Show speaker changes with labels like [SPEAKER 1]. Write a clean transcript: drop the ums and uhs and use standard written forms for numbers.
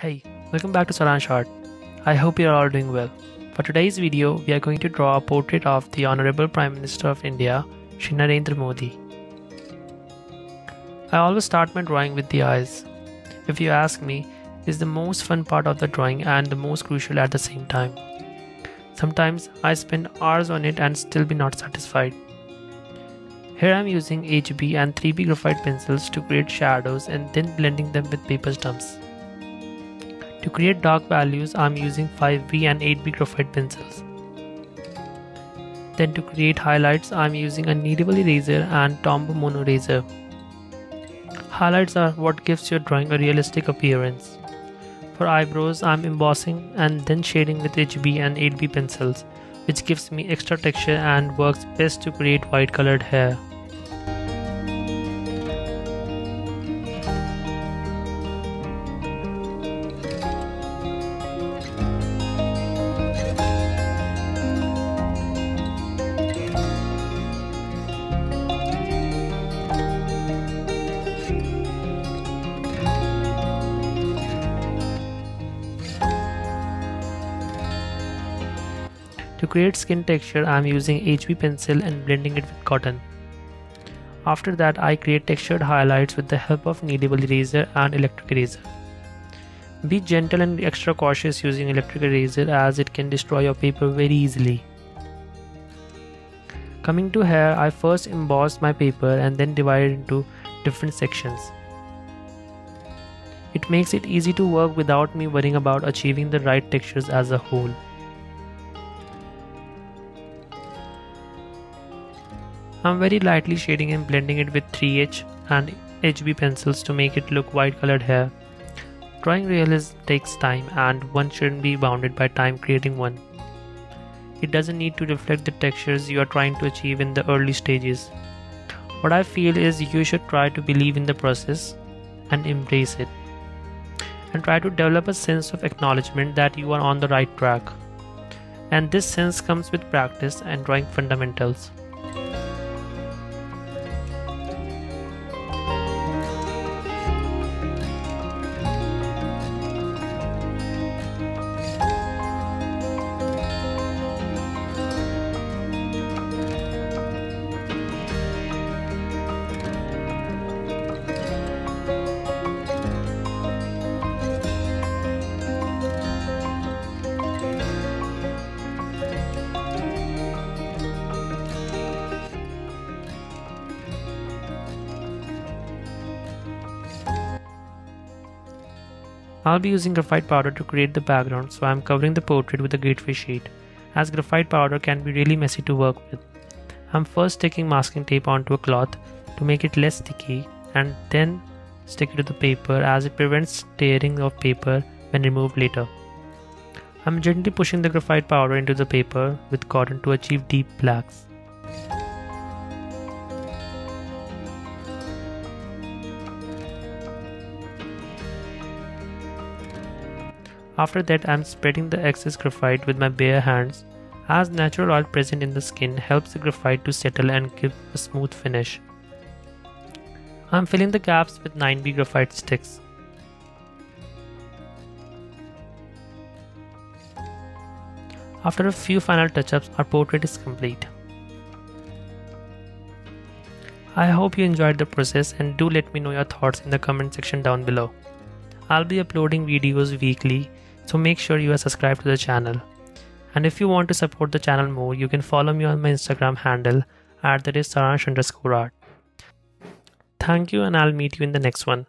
[SPEAKER 1] Hey, welcome back to Saransh Art. I hope you are all doing well. For today's video, we are going to draw a portrait of the Honorable Prime Minister of India, Shri Narendra Modi. I always start my drawing with the eyes. If you ask me, it's the most fun part of the drawing and the most crucial at the same time. Sometimes I spend hours on it and still be not satisfied. Here I am using HB and 3B graphite pencils to create shadows and then blending them with paper stumps. To create dark values, I am using 5B and 8B graphite pencils. Then to create highlights, I am using a kneadable eraser and Tombow mono eraser. Highlights are what gives your drawing a realistic appearance. For eyebrows, I am embossing and then shading with HB and 8B pencils, which gives me extra texture and works best to create white colored hair. To create skin texture, I am using HB pencil and blending it with cotton. After that, I create textured highlights with the help of kneadable eraser and electric eraser. Be gentle and extra cautious using electric eraser as it can destroy your paper very easily. Coming to hair, I first embossed my paper and then divided into different sections. It makes it easy to work without me worrying about achieving the right textures as a whole. I'm very lightly shading and blending it with 3H and HB pencils to make it look white colored hair. Drawing realism takes time and one shouldn't be bounded by time creating one. It doesn't need to reflect the textures you are trying to achieve in the early stages. What I feel is you should try to believe in the process and embrace it. And try to develop a sense of acknowledgement that you are on the right track. And this sense comes with practice and drawing fundamentals. I'll be using graphite powder to create the background, so I'm covering the portrait with a gateway sheet, as graphite powder can be really messy to work with. I'm first sticking masking tape onto a cloth to make it less sticky and then stick it to the paper as it prevents tearing of paper when removed later. I'm gently pushing the graphite powder into the paper with cotton to achieve deep blacks. After that, I am spreading the excess graphite with my bare hands, as natural oil present in the skin helps the graphite to settle and give a smooth finish. I am filling the gaps with 9B graphite sticks. After a few final touch-ups, our portrait is complete. I hope you enjoyed the process and do let me know your thoughts in the comment section down below. I'll be uploading videos weekly, so make sure you are subscribed to the channel. And if you want to support the channel more, you can follow me on my Instagram handle @Saransh_art. Thank you, and I'll meet you in the next one.